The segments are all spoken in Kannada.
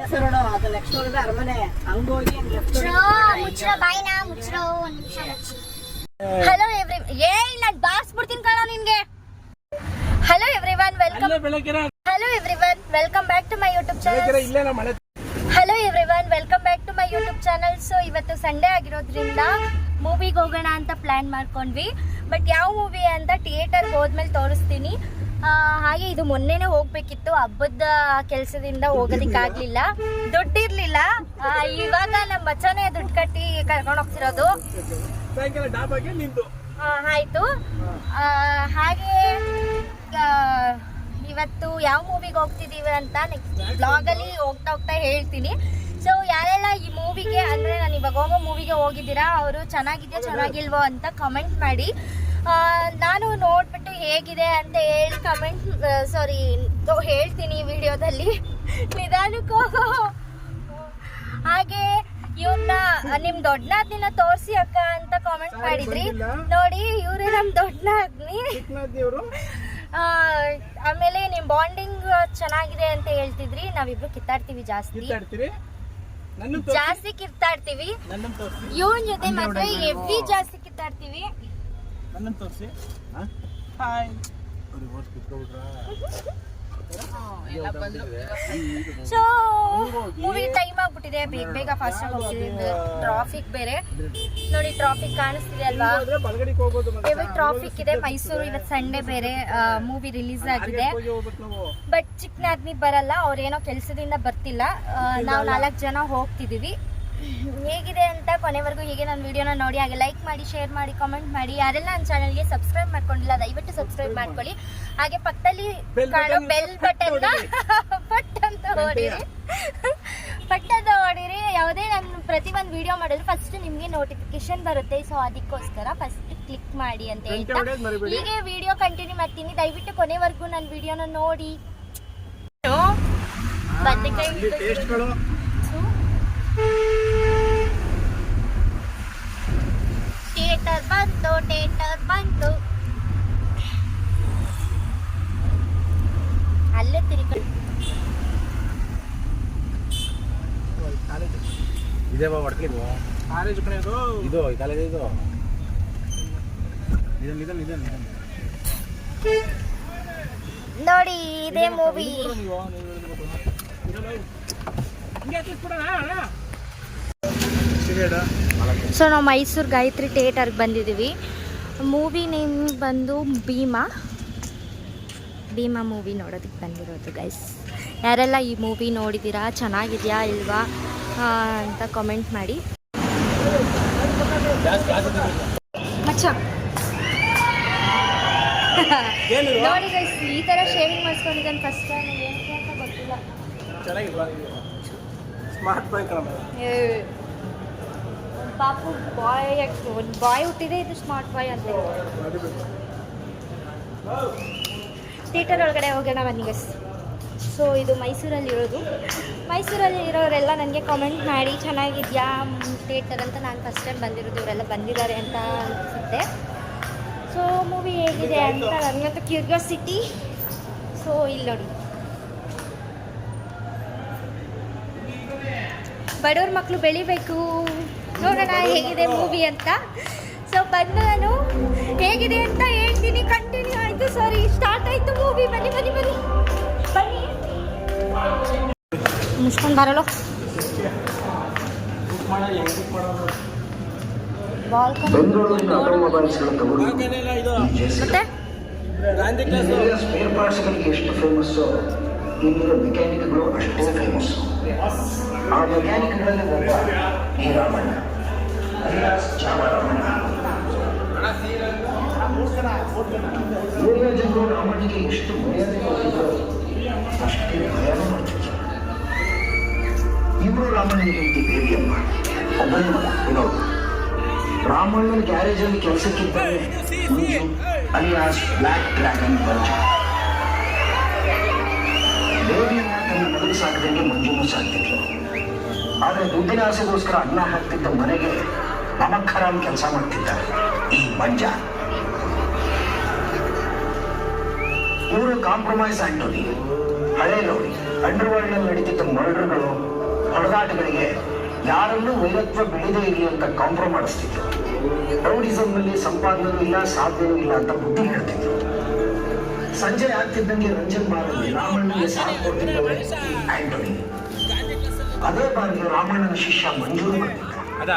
ಹಲೋ ಎವ್ರಿ ನಾನು ಬಾರ್ಸ್ಬಿಡ್ತೀನಿ ಕಣ ನಿನ್ಗೆ. Hello everyone welcome back to my YouTube channel. Hello everyone welcome back to my YouTube channel. So ಇವತ್ತು ಸಂಡೇ ಆಗಿರೋದ್ರಿಂದ ಮೂವಿಗೆ ಹೋಗೋಣ ಅಂತ ಪ್ಲಾನ್ ಮಾಡ್ಕೊಂಡ್ವಿ. ಬಟ್ ಯಾವ ಮೂವಿ ಅಂತ ಥಿಯೇಟರ್ಗೆ ಹೋದ್ಮೇಲೆ ತೋರಿಸ್ತೀನಿ. ಹಾಗೆ ಇದು ಮೊನ್ನೆನೆ ಹೋಗ್ಬೇಕಿತ್ತು, ಹಬ್ಬದ ಕೆಲಸದಿಂದ ಹೋಗೋದಿಕ್ಕಾಗ್ಲಿಲ್ಲ, ದುಡ್ಡಿರ್ಲಿಲ್ಲ. ಇವಾಗ ನಮ್ಮ ಬಚ್ಚನೇ ದುಡ್ಡು ಕಟ್ಟಿ ಕರ್ಕೊಂಡು ಹೋಗ್ತಿರೋದು. ಆಯ್ತು. ಹಾಗೆ ಇವತ್ತು ಯಾವ ಮೂವಿಗೆ ಹೋಗ್ತಿದೀವಿ ಅಂತ ನೆಕ್ಸ್ಟ್ ಬ್ಲಾಗಲ್ಲಿ ಹೋಗ್ತಾ ಹೇಳ್ತೀನಿ. ಸೊ ಯಾರೆಲ್ಲ ಈ ಮೂವಿಗೆ ಅಂದರೆ ನಾನು ಇವಾಗ ಹೋಗೋ ಮೂವಿಗೆ ಹೋಗಿದ್ದೀರಾ, ಅವರು ಚೆನ್ನಾಗಿದೆಯೋ ಚೆನ್ನಾಗಿಲ್ವೋ ಅಂತ ಕಮೆಂಟ್ ಮಾಡಿ. ನಾನು ನೋಡ್ಬಿಟ್ಟು ಹೇಗಿದೆ ಅಂತ ಹೇಳಿ ಹೇಳ್ತೀನಿ ವಿಡಿಯೋದಲ್ಲಿ. ನಿಧಾನಕ್ಕೆ ಹೋಗೋ. ಹಾಗೆ ಇವ್ರನ್ನ ನಿಮ್ಮ ದೊಡ್ಡನಾದ್ನಿನ ತೋರಿಸಿ ಅಕ್ಕ ಅಂತ ಕಾಮೆಂಟ್ ಮಾಡಿದ್ರಿ. ನೋಡಿ ಇವ್ರೆ ನಮ್ಮ ದೊಡ್ಡನಾದ್ನಿ. ಆಮೇಲೆ ನಿಮ್ ಬಾಂಡಿಂಗ್ ಚೆನ್ನಾಗಿದೆ ಅಂತ ಹೇಳ್ತಿದ್ರಿ. ನಾವಿಬ್ರು ಕಿತ್ತಾಡ್ತೀವಿ, ಜಾಸ್ತಿ ಕಿತ್ತಾಡ್ತೀವಿ. ಇವನ್ ಜೊತೆ ಮಾತ್ರ ಎವ್ರಿ ಜಾಸ್ತಿ ಕಿತ್ತಾಡ್ತೀವಿ. ಸೊ ಮೂವಿ ಟೈಮ್ ಆಗ್ಬಿಟ್ಟಿದೆ, ಬೇಗ ಫಾಸ್ಟ್ ಆಗಿ ಹೋಗ್ತಿದೆ. ಟ್ರಾಫಿಕ್ ಬೇರೆ ನೋಡಿ, ಟ್ರಾಫಿಕ್ ಕಾಣಿಸ್ತಿದೆ ಅಲ್ವಾ, ಹೆವಿ ಟ್ರಾಫಿಕ್ ಇದೆ. ಮೈಸೂರು ಇವತ್ತು ಸಂಡೇ ಬೇರೆ, ಮೂವಿ ರಿಲೀಸ್ ಆಗಿದೆ. ಬಟ್ ಚಿಕ್ಕನಾದ್ನಿ ಬರಲ್ಲ, ಅವ್ರೇನೋ ಕೆಲಸದಿಂದ ಬರ್ತಿಲ್ಲ. ನಾವು 4 ಜನ ಹೋಗ್ತಿದೀವಿ. ಹೇಗಿದೆ ಅಂತ ಕೊನೆವರೆಗೂ ಹೀಗೆ ನನ್ನ ವಿಡಿಯೋನ ನೋಡಿ. ಹಾಗೆ ಲೈಕ್ ಮಾಡಿ, ಶೇರ್ ಮಾಡಿ, ಕಾಮೆಂಟ್ ಮಾಡಿ. ಯಾರೆಲ್ಲ ನನ್ನ ಚಾನಲ್ಗೆ ಸಬ್ಸ್ಕ್ರೈಬ್ ಮಾಡ್ಕೊಂಡಿಲ್ಲ ದಯವಿಟ್ಟು ಸಬ್ಸ್ಕ್ರೈಬ್ ಮಾಡ್ಕೊಳ್ಳಿ. ಹಾಗೆ ಪಕ್ಕದಲ್ಲಿ ಕಾಣೋ ಬೆಲ್ ಬಟನ್ ಪಟ್ ಅಂತ ಹೊಡೀರಿ. ಯಾವುದೇ ನಾನು ಪ್ರತಿ ಒಂದು ವಿಡಿಯೋ ಮಾಡಿದ್ರೆ ಫಸ್ಟ್ ನಿಮಗೆ ನೋಟಿಫಿಕೇಶನ್ ಬರುತ್ತೆ. ಸೊ ಅದಕ್ಕೋಸ್ಕರ ಫಸ್ಟ್ ಕ್ಲಿಕ್ ಮಾಡಿ ಅಂತ ಹೇಳ್ತಾ ಹೀಗೆ ವಿಡಿಯೋ ಕಂಟಿನ್ಯೂ ಮಾಡ್ತೀನಿ. ದಯವಿಟ್ಟು ಕೊನೆವರೆಗೂ ನನ್ನ ವಿಡಿಯೋನ ನೋಡಿ. ಥಿಯೇಟರ್ ಬಂತು. ಅಲ್ಲೇ ತಿರುಗಿ ಇದೇ ಕಾಲೇಜ್ ಇದು ಕಾಲೇಜ್ ಇದು ನೋಡಿ ಇದೇ ಮೂವಿ. ಸೊ ನಾವು ಮೈಸೂರು ಗಾಯತ್ರಿ ಥಿಯೇಟರ್ಗೆ ಬಂದಿದ್ದೀವಿ. ಮೂವಿ ನೇಮ್ ಬಂದು ಭೀಮಾ ಮೂವಿ ನೋಡೋದಕ್ಕೆ ಬಂದಿರೋದು ಗೈಸ್. ಯಾರೆಲ್ಲ ಈ ಮೂವಿ ನೋಡಿದ್ದೀರಾ, ಚೆನ್ನಾಗಿದೆಯಾ ಇಲ್ವಾ ಅಂತ ಕಮೆಂಟ್ ಮಾಡಿ. ನೋಡಿ ಗೈಸ್, ಈ ಥರ ಶೇವಿಂಗ್ ಮಾಡಿಸ್ಕೊಂಡಿದ್ದಾನೆ ಫಸ್ಟ್ ಟೈಮ್. ಏನಕ್ಕೆ ಅಂತ ಗೊತ್ತಿಲ್ಲ. ಪಾಪು ಒಂದು ಬಾಯ್ ಹುಟ್ಟಿದೆ, ಇದು ಸ್ಮಾರ್ಟ್ ಬಾಯ್ ಅಂತ. ಥಿಯೇಟರ್ ಒಳಗಡೆ ಹೋಗೋಣ ಬನ್ನಿ ಗೈಸ್. ಸೊ ಇದು ಮೈಸೂರಲ್ಲಿ ಇರೋರೆಲ್ಲ ನನಗೆ ಕಾಮೆಂಟ್ ಮಾಡಿ ಚೆನ್ನಾಗಿದೆಯಾ ಥಿಯೇಟರ್ ಅಂತ. ನಾನು ಫಸ್ಟ್ ಟೈಮ್ ಬಂದಿರೋದು, ಇವರೆಲ್ಲ ಬಂದಿದ್ದಾರೆ ಅಂತ ಅನಿಸುತ್ತೆ. ಸೊ ಮೂವಿ ಹೇಗಿದೆ ಅಂತ ನನಗಂತೂ ಕ್ಯೂರಿಯಾಸಿಟಿ. ಸೊ ಇಲ್ಲಿ ನೋಡಿ, ಬಡವ್ರ ಮಕ್ಕಳು ಬೆಳಿಬೇಕು. ನೋಡೋಣ ಹೇಗಿದೆ ಮೂವಿ ಅಂತ. ಸೊ ಬಂದು ನಾನು ಹೇಗಿದೆ ಅಂತ ಹೇಳ್ತೀನಿ. ಕಂಟಿನ್ಯೂ ಆಯಿತು, ಸ್ಟಾರ್ಟ್ ಆಯಿತು ಮೂವಿ. ಬನ್ನಿ ಮುಚ್ಕೊಂಡು ಬರಲು. ಮತ್ತೆ ಎಷ್ಟು ಫೇಮಸ್ಸು, ಇಲ್ಲಿರೋ ಮೆಕ್ಯಾನಿಕ್ಗಳು ಅಷ್ಟೇ ಫೇಮಸ್ಸು. ಆ ಮೆಕ್ಯಾನಿಕ್ಗಳಲ್ಲಿ ಒಬ್ಬ ಈ ರಾಮಣ್ಣ, ಏರಿಯಾ ಜನರು ರಾಮಣ್ಣಿಗೆ ಎಷ್ಟು ಮರ್ಯಾದೆ ಕೊಡ್ತಿದ್ರು, ಅಷ್ಟೇ ಭಯನೂ ಮಾಡ್ತಿದ್ರು. ಇವರು ರಾಮಣ್ಣನ ಹೆಂಡತಿ ಬೇಬಿಯಮ್ಮ, ಒಬ್ಬನೇ ಮಗ ವಿನೋದ್. ರಾಮಣ್ಣನ ಗ್ಯಾರೇಜಲ್ಲಿ ಕೆಲಸಕ್ಕಿದ್ದರೆ ಮುಂಚೆ ಅಲಿಯಾಸ್ ಬ್ಲ್ಯಾಕ್ ಡ್ರ್ಯಾಗನ್ ಪರಿಚಯ. ಬೇಬಿಯಮ್ಮ ತನ್ನ ಮಗಳು ಸಾಕಿದಂಗೆ ಮಂಜುನೂ ಸಾಕ್ತಿದ್ರು. ಆದರೆ ದುಡ್ಡಿನ ಆಸೆಗೋಸ್ಕರ ಅನ್ನ ಹಾಕ್ತಿದ್ದ ಮನೆಗೆ ನಮಖರಾಮ್ ಕೆಲಸ ಮಾಡ್ತಿದ್ದ ಈ ಮಂಜ. ಇವರು ಕಾಂಪ್ರಮೈಸ್ ಆಂಟೋನಿ, ಹಳೆ ರೌಡಿ. ಅಂಡರ್ವರ್ಲ್ಡ್ ನಲ್ಲಿ ನಡೀತಿದ್ದ ಮರ್ಡರ್ಗಳು, ಹೊಡೆದಾಟಗಳಿಗೆ ಯಾರನ್ನೂ ವೈರತ್ವ ಬೆಳೆದೇ ಇರಲಿ ಅಂತ ಕಾಂಪ್ರಮೈಸ್ ಮಾಡಿಸ್ತಿದ್ರು. ರೌಡಿಸಮ್ ನಲ್ಲಿ ಸಂಪಾದನೂ ಇಲ್ಲ, ಸಾಧನೆಯೂ ಇಲ್ಲ ಅಂತ ಬುದ್ಧಿ ಹೇಳ್ತಿದ್ರು. ಸಂಜೆ ಆಗ್ತಿದ್ದಂಗೆ ರಂಜನ್ ಬಾರಲ್ಲಿ ರಾಮಣ್ಣನಿಗೆ ಸಾಥ್ ಕೊಡ್ತಿದ್ದವರೇ ಆಂಟೋನಿ. ಅದೇ ಬಾರಿಗೆ ರಾಮಣ್ಣನ ಶಿಷ್ಯ ಮಂಜೂರು ಮಾಡ್ತಿದ್ದ.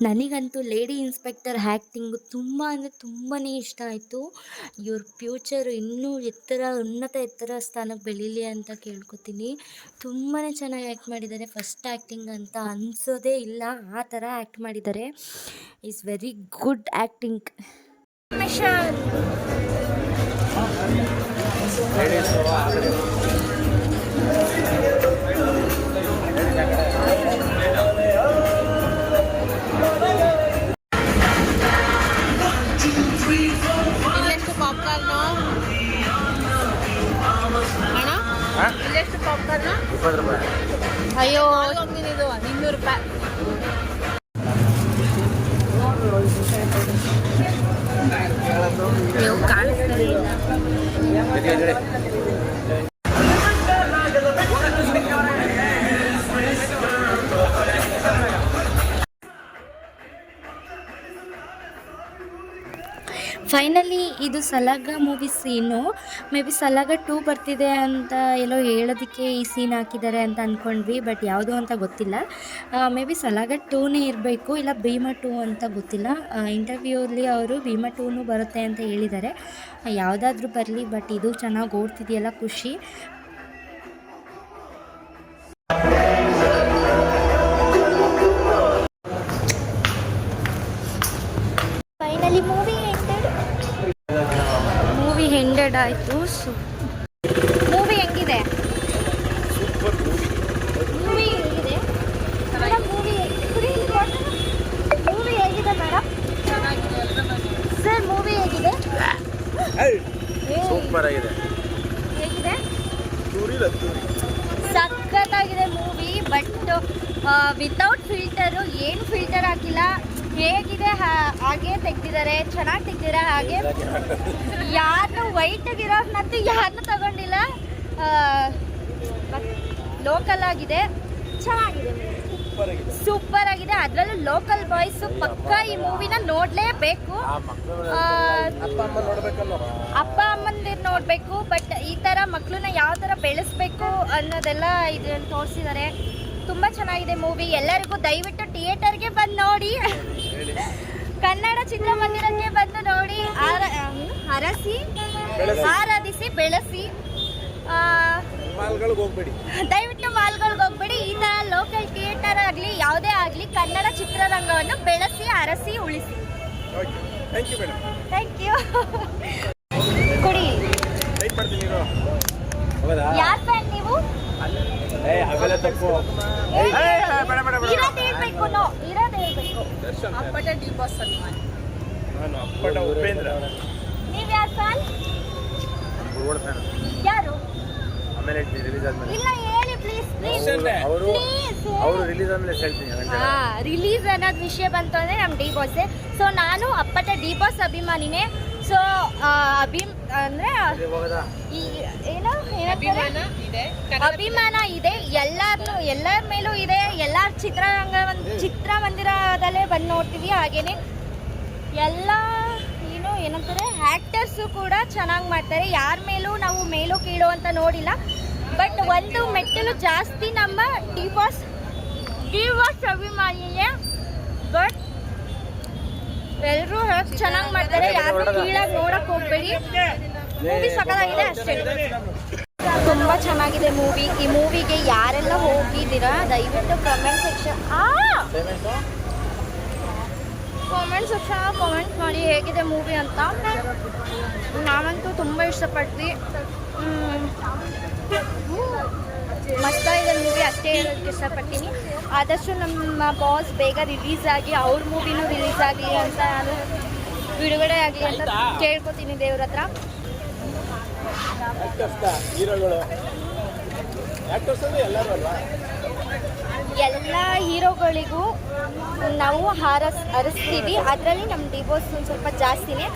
ನನಗಂತೂ ಲೇಡಿ ಇನ್ಸ್ಪೆಕ್ಟರ್ ಆ್ಯಕ್ಟಿಂಗು ತುಂಬ ಅಂದರೆ ತುಂಬಾ ಇಷ್ಟ ಆಯಿತು. ಇವ್ರ ಫ್ಯೂಚರು ಇನ್ನೂ ಉನ್ನತ ಎತ್ತರ ಸ್ಥಾನಕ್ಕೆ ಬೆಳೀಲಿ ಅಂತ ಕೇಳ್ಕೊತೀನಿ. ತುಂಬಾ ಚೆನ್ನಾಗಿ ಆ್ಯಕ್ಟ್ ಮಾಡಿದ್ದಾರೆ. ಫಸ್ಟ್ ಆ್ಯಕ್ಟಿಂಗ್ ಅಂತ ಅನಿಸೋದೇ ಇಲ್ಲ, ಆ ಥರ ಆ್ಯಕ್ಟ್ ಮಾಡಿದ್ದಾರೆ. Is very good acting. ಇಲ್ಲೆಷ್ಟು ಪಾಪ್ಕಾರ್ನ್? 20 ರೂಪಾಯಿ. ಅಯ್ಯೋ ಇದು 200 ರೂಪಾಯಿ. ಫೈನಲಿ ಇದು Salaga movie scene. May be Salaga 2 ಬರ್ತಿದೆ ಅಂತ ಎಲ್ಲೋ ಹೇಳೋದಕ್ಕೆ ಈ ಸೀನ್ ಹಾಕಿದ್ದಾರೆ ಅಂತ ಅಂದ್ಕೊಂಡ್ವಿ, ಬಟ್ ಯಾವುದು ಅಂತ ಗೊತ್ತಿಲ್ಲ. ಮೇ ಬಿ ಸಲಾಗ 2ನೇ ಇರಬೇಕು, ಇಲ್ಲ ಭೀಮಾ 2 ಅಂತ ಗೊತ್ತಿಲ್ಲ. ಇಂಟರ್ವ್ಯೂಲಿ ಅವರು ಭೀಮಾ 2ನೂ ಬರುತ್ತೆ ಅಂತ ಹೇಳಿದ್ದಾರೆ. ಯಾವುದಾದ್ರೂ ಬರಲಿ, ಬಟ್ ಇದು ಚೆನ್ನಾಗಿ ಓಡ್ತಿದೆಯಲ್ಲ, ಖುಷಿ. ಫೈನಲಿ ಮೂವಿ ಎಂಡೆಡ್ ಆಯಿತು. ಮೂವಿ ಹೆಂಗಿದೆ? ಮೂವಿ ಹೇಗಿದೆ ಮೇಡಮ್? ಮೂವಿ ಹೇಗಿದೆ ಮೇಡಮ್? ಸರ್ ಮೂವಿ ಹೇಗಿದೆ? ಸೂಪರ್ ಆಗಿದೆ. ಹೇಗಿದೆ? ಸಖತ್ತಾಗಿದೆ ಮೂವಿ. ಬಟ್ ವಿತೌಟ್ ಫಿಲ್ಟರು, ಏನು ಫಿಲ್ಟರ್ ಹಾಕಿಲ್ಲ, ಹೇಗಿದೆ ಹಾಗೆ ತೆಗ್ದಿದ್ದಾರೆ. ಚೆನ್ನಾಗಿ ತೆಗ್ದಿದ್ದಾರೆ. ಹಾಗೆ ಯಾರನ್ನೂ ವೈಟಾಗಿರೋರ್ನಂತೂ ಯಾರನ್ನೂ ತಗೊಂಡಿಲ್ಲ. ಲೋಕಲ್ ಆಗಿದೆ, ಚೆನ್ನಾಗಿದೆ, ಸೂಪರ್ ಆಗಿದೆ. ಅದರಲ್ಲೂ ಲೋಕಲ್ ಬಾಯ್ಸು ಪಕ್ಕ ಈ ಮೂವಿನ ನೋಡಲೇಬೇಕು. ಅಪ್ಪ ಅಮ್ಮಂದಿರು ನೋಡಬೇಕು. ಬಟ್ ಈ ಥರ ಮಕ್ಕಳನ್ನ ಯಾವ ಥರ ಬೆಳೆಸ್ಬೇಕು ಅನ್ನೋದೆಲ್ಲ ಇದನ್ನು ತೋರಿಸಿದ್ದಾರೆ. ತುಂಬ ಚೆನ್ನಾಗಿದೆ ಮೂವಿ. ಎಲ್ಲರಿಗೂ ದಯವಿಟ್ಟು ಥಿಯೇಟರ್ಗೆ ಬಂದು ನೋಡಿ, ಕನ್ನಡ ಚಿತ್ರಮಂದಿರಕ್ಕೆ ಬಂದು ನೋಡಿ, ಆರಾಧಿಸಿ ಬೆಳೆಸಿ. ದಯವಿಟ್ಟು ಮಾಲ್ಗಳಿಗೆ ಹೋಗ್ಬೇಡಿ. ಈ ಥರ ಲೋಕಲ್ ಥಿಯೇಟರ್ ಆಗಲಿ ಯಾವುದೇ ಆಗಲಿ ಕನ್ನಡ ಚಿತ್ರರಂಗವನ್ನು ಬೆಳೆಸಿ, ಅರಸಿ, ಉಳಿಸಿ. Thank you. ಕೊಡಿ. ಯಾರು ಫ್ಯಾನ್ ನೀವು? ಇರೋದು ಹೇಳ್ಬೇಕು. ಅಪ್ಪಟ ಡಿ ಬಾಸ್ ಅಭಿಮಾನಿ. ನೀವು ಯಾರು ಫ್ಯಾನ್? ಯಾರು? ಇಲ್ಲ ಹೇಳಿ ಪ್ಲೀಸ್. ರಿಲೀಸ್ ಅನ್ನೋದು ವಿಷಯ ಬಂತು ಅಂದರೆ ನಮ್ಮ ಡಿ ಬಾಸೇ. ಸೊ ನಾನು ಅಪ್ಪಟ ಡಿ ಬಾಸ್ ಅಭಿಮಾನಿನೇ. ಸೊ ಅಂದರೆ ಏನೋ ಅಭಿಮಾನ ಇದೆ, ಎಲ್ಲರ ಮೇಲೂ ಇದೆ. ಎಲ್ಲ ಚಿತ್ರಮಂದಿರದಲ್ಲೇ ಬಂದು ನೋಡ್ತೀವಿ. ಹಾಗೇನೆ ಎಲ್ಲ ಏನಂತಾರೆ ಆ್ಯಕ್ಟರ್ಸು ಕೂಡ ಚೆನ್ನಾಗಿ ಮಾಡ್ತಾರೆ. ಯಾರ ಮೇಲೂ ನಾವು ಮೇಲೂ ಕೀಳು ಅಂತ ನೋಡಿಲ್ಲ. ಬಟ್ ಒಂದು ಮೆಟ್ಟಲು ಜಾಸ್ತಿ ನಮ್ಮ ಡಿ ಬಾಸ್ ಅಭಿಮಾನಿಯೇ. ಬಟ್ ಎಲ್ಲರೂ ಚೆನ್ನಾಗಿ ಮಾಡ್ತಾರೆ, ಯಾರು ಕೀಳಾಗಿ ನೋಡಕ್ ಹೋಗ್ಬೇಡಿ. ಮೂವಿ ಸಖತ್ತಾಗಿದೆ ಅಷ್ಟೇ. ತುಂಬಾ ಚೆನ್ನಾಗಿದೆ ಮೂವಿ. ಈ ಮೂವಿಗೆ ಯಾರೆಲ್ಲ ಹೋಗಿದ್ದೀರಾ ದಯವಿಟ್ಟು ಕಮೆಂಟ್ ಸೆಕ್ಷನ್ ಕಾಮೆಂಟ್ ಮಾಡಿ ಹೇಗಿದೆ ಮೂವಿ ಅಂತ. ನಾವಂತೂ ತುಂಬ ಇಷ್ಟಪಟ್ವಿ. ಮಸ್ತಾಗಿದೆ ಮೂವಿ, ಅಷ್ಟೇ ಹೇಳೋದಕ್ಕೆ ಇಷ್ಟಪಡ್ತೀನಿ. ಆದಷ್ಟು ನಮ್ಮ ಬಾಸ್ ಬೇಗ ರಿಲೀಸ್ ಆಗಿ ಅವ್ರ ಮೂವಿನೂ ರಿಲೀಸ್ ಆಗಲಿ ಅಂತ ನಾನು ಬಿಡುಗಡೆ ಆಗಲಿ ಅಂತ ಕೇಳ್ಕೊತೀನಿ ದೇವ್ರ ಹತ್ರ. ಎಲ್ಲ ಹೀರೋಗಳಿಗೂ ನಾವು ಹರಿಸ್ತೀವಿ. ಅದರಲ್ಲಿ ನಮ್ಮ ಡಿವೋರ್ಸ್ ಒಂದು ಸ್ವಲ್ಪ ಜಾಸ್ತಿನೇ.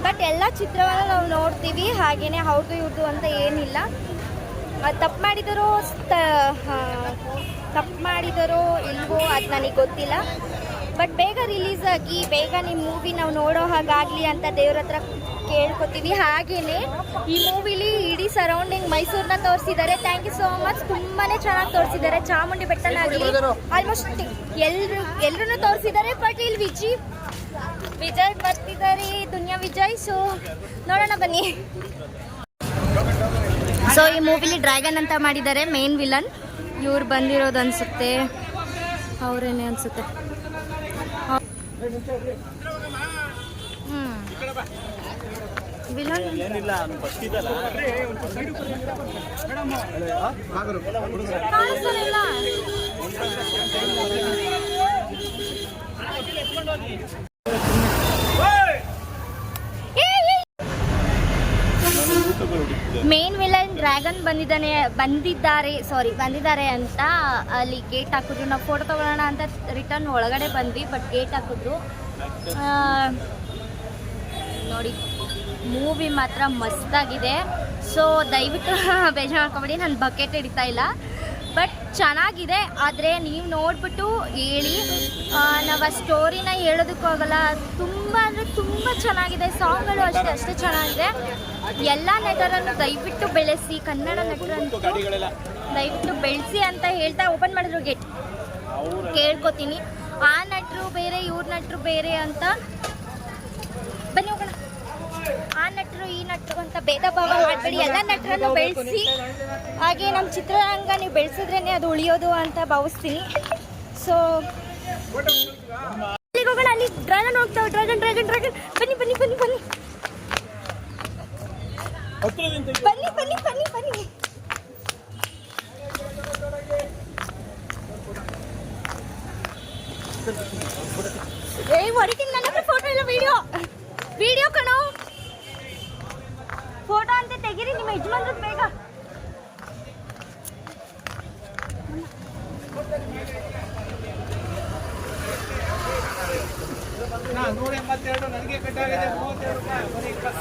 ಬಟ್ ಎಲ್ಲ ಚಿತ್ರವನ್ನು ನಾವು ನೋಡ್ತೀವಿ, ಹಾಗೆಯೇ ಅವ್ರದ್ದು ಇವ್ರದ್ದು ಅಂತ ಏನಿಲ್ಲ. ತಪ್ಪು ಮಾಡಿದರೋ ಇಲ್ವೋ ಅದು ನನಗೆ ಗೊತ್ತಿಲ್ಲ. ಬಟ್ ಬೇಗ ರಿಲೀಸ್ ಆಗಿ ಬೇಗ ನಿಮ್ಮ ಮೂವಿ ನಾವು ನೋಡೋ ಹಾಗಾಗಲಿ ಅಂತ ದೇವ್ರ ಹತ್ರ ಕೇಳ್ಕೊತೀವಿ. ಹಾಗೆಯೇ ಈ ಮೂವಿಲಿ ಇಡೀ ಸರೌಂಡಿಂಗ್ ಮೈಸೂರನ್ನ ತೋರಿಸಿದ್ದಾರೆ. Thank you so much. ತುಂಬಾ ಚೆನ್ನಾಗಿ ತೋರಿಸಿದ್ದಾರೆ. ಚಾಮುಂಡಿ ಬೆಟ್ಟನಾಗಲಿ ಆಲ್ಮೋಸ್ಟ್ ಎಲ್ಲರೂ ತೋರಿಸಿದ್ದಾರೆ. ಬಟ್ ಇಲ್ಲಿ ವಿಜಯ್ ಬರ್ತಿದ್ದಾರೆ, ದುನಿಯಾ ವಿಜಯ್. ಸೊ ನೋಡೋಣ ಬನ್ನಿ. ಸೊ ಈ ಮೂವಿಲಿ ಡ್ರ್ಯಾಗನ್ ಅಂತ ಮಾಡಿದ್ದಾರೆ, ಮೇನ್ ವಿಲನ್. ಇವ್ರು ಬಂದಿರೋದು ಅನ್ಸುತ್ತೆ, ಅವರೇನೆ ಅನ್ಸುತ್ತೆ. ವಿಲನ್ ಕಾಣಿಸ್ತಾನಿಲ್ಲ. ಮೇನ್ ವಿಲನ್ ಡ್ರ್ಯಾಗನ್ ಬಂದಿದ್ದಾರೆ ಅಂತ ಅಲ್ಲಿ ಗೇಟ್ ಹಾಕಿದ್ರು. ನಾವು ಫೋಟೋ ತಗೊಳ್ಳೋಣ ಅಂತ ರಿಟರ್ನ್ ಒಳಗಡೆ ಬಂದ್ವಿ, ಬಟ್ ಗೇಟ್ ಹಾಕಿದ್ರು. ನೋಡಿ ಮೂವಿ ಮಾತ್ರ ಮಸ್ತಾಗಿದೆ. ಸೊ ದಯವಿಟ್ಟು ಬೇಜಾರು ಮಾಡ್ಕೊಬೇಡಿ, ನಾನು ಬಕೆಟ್ ಹಿಡಿತಾ ಇಲ್ಲ. ಬಟ್ ಚೆನ್ನಾಗಿದೆ. ಆದರೆ ನೀವು ನೋಡಿಬಿಟ್ಟು ಹೇಳಿ. ನಾವು ಆ ಸ್ಟೋರಿನ ಹೇಳೋದಕ್ಕೂ ಆಗಲ್ಲ. ತುಂಬ ಅಂದರೆ ತುಂಬ ಚೆನ್ನಾಗಿದೆ. ಸಾಂಗ್ಗಳು ಅಷ್ಟೇ ಚೆನ್ನಾಗಿದೆ. ಎಲ್ಲ ನಟರನ್ನು ದಯವಿಟ್ಟು ಬೆಳೆಸಿ, ಕನ್ನಡ ನಟರಂತೂ ದಯವಿಟ್ಟು ಬೆಳೆಸಿ ಅಂತ ಹೇಳ್ತಾ ಓಪನ್ ಮಾಡಿದ್ರು ಗೇಟ್. ಕೇಳ್ಕೊತೀನಿ. ಆ ನಟರು ಬೇರೆ, ಇವ್ರ ನಟರು ಬೇರೆ ಅಂತ ಬನ್ನಿ ಹೋಗೋಣ. ಆ ನಟರು ಈ ನಟರು ಅಂತ ಭೇದ ಭಾವ ಮಾಡಬೇಡಿ. ಎಲ್ಲ ನಟರನ್ನು ಬೆಳೆಸಿ. ಹಾಗೆ ನಮ್ಮ ಚಿತ್ರರಂಗ ನೀವು ಬೆಳೆಸಿದ್ರೇ ಅದು ಉಳಿಯೋದು ಅಂತ ಭಾವಿಸ್ತೀನಿ. ಸೊ ಅಲ್ಲಿಗೆ ಹೋಗೋಣ. ಅಲ್ಲಿ ಡ್ರ್ಯಾಗನ್ ಹೋಗ್ತಾವೆ. ಡ್ರ್ಯಾಗನ್ ಬನ್ನಿ ಬನ್ನಿ ಬನ್ನಿ ಬನ್ನಿ ಬನ್ನಿ ಬನ್ನಿ ಬನ್ನಿ ಬನ್ನಿ. ಹೊಡಿತೀನಿ. ನನ್ನ ಹತ್ರ ಫೋಟೋ ಇಲ್ಲ, ವಿಡಿಯೋ ಕಣೋ. ಫೋಟೋ ಅಂತ ತೆಗೀರಿ ನಿಮ್ಮ ಯಜಮಾನ್ರದ್ದು ಬೇಗ.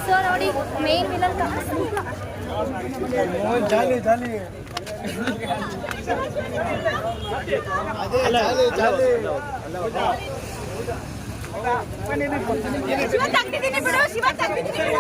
ಸೊ ನೋಡಿ ಮೇನ್ ವಿಲನ್ ಶಿವ ತೆಗ್ದಿದ್ದೀನಿ ಬಿಡು.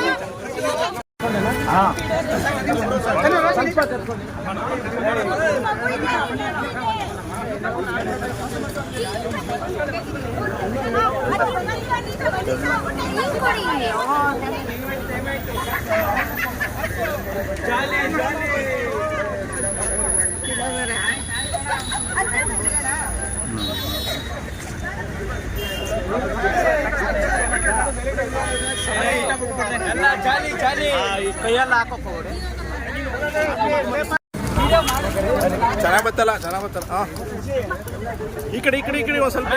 ಕೈಯೆಲ್ಲ ಹಾಕೋಕೋರೆ ಚೆನ್ನಾಗಿ ಬತ್ತಲ್ಲ. ಈ ಕಡೆ ಒಂದು ಸ್ವಲ್ಪ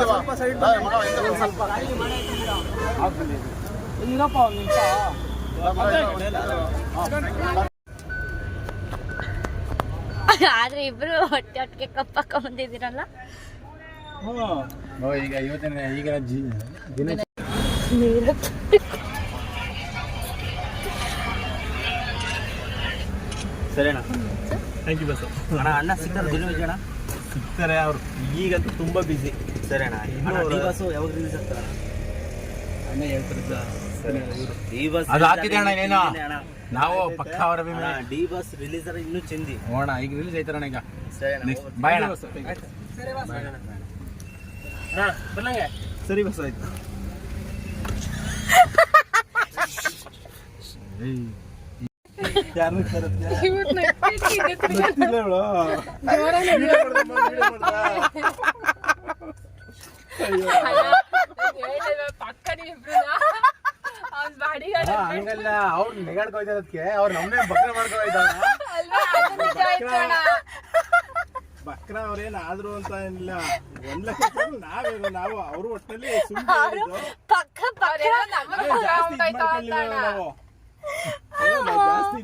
ಸ್ವಲ್ಪ ಸೈಡ್ ಇಲ್ಲಪ್ಪ ಒಂದು ನಿಮಿಷ. ಆದ್ರೆ ಇಬ್ರು ಹೊಟ್ಟೆ ಕಪ್ಪಾಕ ಬಂದಿದ್ದೀರಲ್ಲ. ಈಗ ಇವತ್ತಿನ ಈಗಿನ ದಿನ ಸರಿನಾ? ಥ್ಯಾಂಕ್ ಯು ಬಸ್ ಅಣ್ಣ. ಅಣ್ಣ ಸಿಗ್ತಾರೆ ದುನಿಯಾ ವಿಜಯ್ ಅಣ್ಣ ಸಿಗ್ತಾರೆ. ಅವ್ರು ಈಗಂತೂ ತುಂಬ ಬಿಸಿ. ಸರಿ ಅಣ್ಣ. ಡಿ ಬಸ್ಸು ಯಾವಾಗ ರಿಲೀಸ್ ಆಗ್ತಾರೆ ಅಣ್ಣ ಹೇಳ್ತಾರೆ. ಡಿ ಬಸ್ ಅದು ಹಾಕಿದೆ ಅಣ್ಣ. ಏನು ನಾವು ಪಕ್ಕ ಅವರ ಡಿ ಬಸ್ ರಿಲೀಸ್ ಆದ್ರೆ ಇನ್ನೂ ಚೆಂದಿ ನೋಡೋಣ. ಈಗ ರಿಲೀಸ್ ಆಯ್ತಾರಣ್ಣ ಈಗ. ಸರಿ ಅಣ್ಣ. ಬಾಯ್ ಅಣ್ಣ. ಸರಿ ಬಸ್ ಆಯ್ತು. ಹಂಗಲ್ಲ ಅವ್ರು ನೆಗಾಡ್ಕೋದಕ್ಕೆ ಅವ್ರು ನಮ್ಮನೆ ಬಕ್ರ ಮಾಡ್ಕೋಯ್ತಾವ. ಬಕ್ರ ಅವ್ರೇನ್ ಆದ್ರು ಅಂತ ಏನಿಲ್ಲ, 1 ಲಕ್ಷ ನಾವೇನು ನಾವು ಅವ್ರ ಒಟ್ಟಿನಲ್ಲಿ ಜಾಸ್ತಿ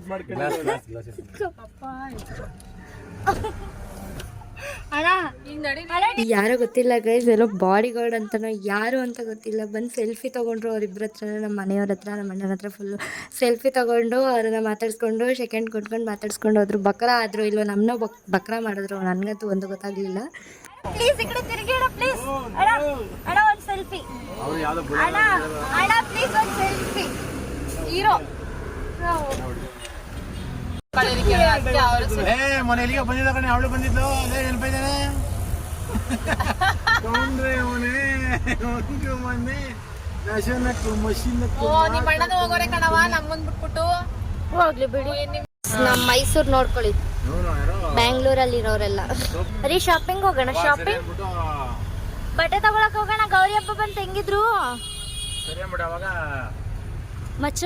ಇದ್ ಯಾರೋ ಗೊತ್ತಿಲ್ಲ ಗೈಸ್, ಎಲ್ಲೋ ಬಾಡಿ ಗಾರ್ಡ್ ಅಂತನೋ ಯಾರು ಅಂತ ಗೊತ್ತಿಲ್ಲ, ಬಂದು ಸೆಲ್ಫಿ ತೊಗೊಂಡ್ರು ಅವ್ರಿಬ್ರ ಹತ್ರ, ನಮ್ಮ ಮನೆಯವ್ರ ಹತ್ರ, ನಮ್ಮ ಅಣ್ಣನ ಹತ್ರ ಫುಲ್ಲು ಸೆಲ್ಫಿ ತೊಗೊಂಡು ಅವ್ರನ್ನ ಮಾತಾಡ್ಸ್ಕೊಂಡು ಸೆಕೆಂಡ್ ಕೊಟ್ಕೊಂಡು ಮಾತಾಡ್ಸ್ಕೊಂಡು ಹೋದ್ರು. ಬಕ್ರ ಆದ್ರು ಇಲ್ಲೋ ನಮ್ಮನ್ನ ಬಕ್ರ ಮಾಡಿದ್ರು, ನನಗಂತೂ ಒಂದು ಗೊತ್ತಾಗ್ಲಿಲ್ಲ. ಪ್ಲೀಸ್ ಈ ಕಡೆ ತಿರುಗಿ ಪ್ಲೀಸ್. ಅಣ್ಣ ಒಂದು ಸೆಲ್ಫಿ ಅಣ್ಣ, ಅಣ್ಣ ಪ್ಲೀಸ್ ಒಂದು ಸೆಲ್ಫಿ. ಹೀರೋ ಮನೆಯಲ್ಲಿಗೆ ಬಂದಿದ್ದ ಕಣೆ, ಅವಳು ಬಂದಿದ್ಲು. ಅದೇ ನೆನಪಿದ್ದಾನೆ ತೊಂದ್ರೆ ಮೊನ್ನೆ ನಿಮ್ಮ ಅಣ್ಣನ ಹೋಗೋರೆ ಕಣವ, ನಮ್ಮನ್ ಬಿಟ್ಬಿಟ್ಟು ಹೋಗ್ಲಿ ಬಿಡಿ. ನಮ್ಮ ಮೈಸೂರು ನೋಡ್ಕೊಳ್ಳಿ, ಬ್ಯಾಂಗ್ಳೂರಲ್ಲಿ ಇರೋರೆಲ್ಲ. ಅದೇ ಶಾಪಿಂಗ್ ಹೋಗೋಣ, ಶಾಪಿಂಗ್ ಬಟ್ಟೆ ತಗೊಳಕ್ ಹೋಗೋಣ. ಗೌರಿ ಹಬ್ಬ ಬಂತ ಹೆಂಗಿದ್ರು ಮಚ್ಚ?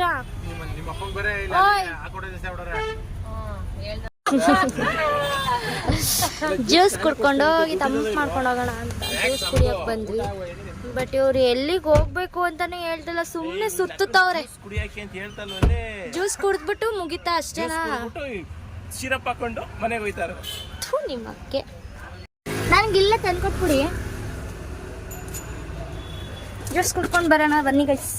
ಜ್ಯೂಸ್ ಕುಡ್ಕೊಂಡು ಹೋಗಿ ತಂಪು ಮಾಡ್ಕೊಂಡು ಹೋಗೋಣ ಅಂತ ಜ್ಯೂಸ್ ಕುಡಿಯಕ್ ಬಂದ್ವಿ. ಬಟ್ ಇವ್ರು ಎಲ್ಲಿಗೆ ಹೋಗ್ಬೇಕು ಅಂತಾನೆ ಹೇಳ್ತಿಲ್ಲ, ಸುಮ್ಮನೆ ಸುತ್ತವ್ರೆ. ಜ್ಯೂಸ್ ಕುಡಿದ್ಬಿಟ್ಟು ಮುಗಿತಾ ಅಷ್ಟೇನಾ? ಸಿರಪ್ ಹಾಕೊಂಡು ಮನೆಗೆ ಹೋಯ್ತಾರೆ. ನಿಮ್ಮಕ್ಕೆ ನನ್ಗಿಲ್ಲ ತಂದ್ಕೊಟ್ಬಿಡಿ, ಜ್ಯೂಸ್ ಕುಡ್ಕೊಂಡು ಬರೋಣ ಬನ್ನಿ ಗೈಸ್.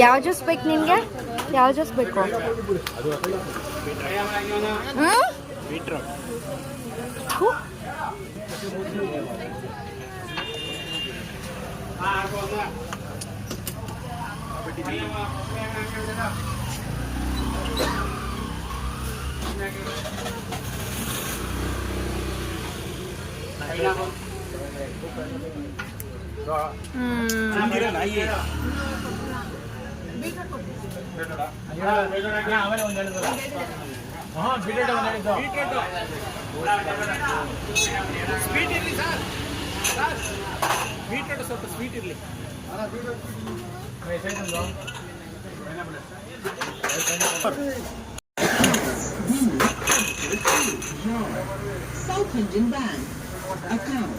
ಯಾವ ಜ್ಯೂಸ್ ಬೇಕು ನಿನ್ಗೆ? ಯಾವ ಜ್ಯೂಸ್ ಬೇಕು? ಸ್ವೀಟ್ ಇರ್ಲಿ ಸರ್, ಬೀಟ್ರೋಟ್ ಸ್ವಲ್ಪ ಸ್ವೀಟ್ ಇರ್ಲಿ. South Indian Bank account.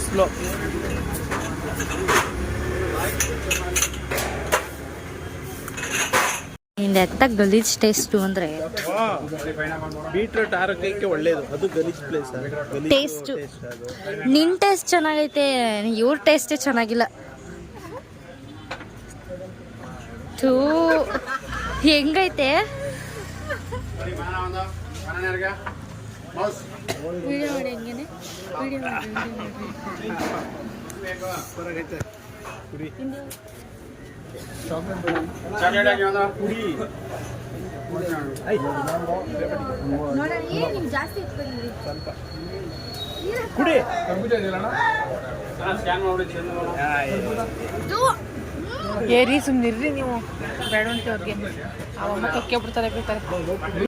Slow. ಎಂತ ಗಲೀಜ್ ಟೇಸ್ಟು ಅಂದ್ರೆ ಬೀಟ್ರೂಟ್ ಆರೋಗ್ಯಕ್ಕೆ ಒಳ್ಳೇದು, ಅದು ಗಲೀಜ್ ಪ್ಲೇಸ್ ಟೇಸ್ಟು. ನಿನ್ ಟೇಸ್ಟ್ ಚೆನ್ನಾಗೈತೆ, ಇವ್ರ ಟೇಸ್ಟೇ ಚೆನ್ನಾಗಿಲ್ಲ. ಥೂ ಹೆಂಗೈತೆ? ವಿಡಿಯೋ ಮಾಡಿ ಹೆಂಗೇನೆ ವಿಡಿಯೋ ಜಾಸ್ತಿ ಕುಡಿ. ಏರಿ ಸುಮ್ಮನಿರ್ರಿ ನೀವು, ಬೇಡ ಅಂತ ಅವ್ರಿಗೆ ಅವಮ್ಮ ಕಕ್ಕೆ ಬಿಡ್ತಾರೆ ಬೇಕಾರೆ.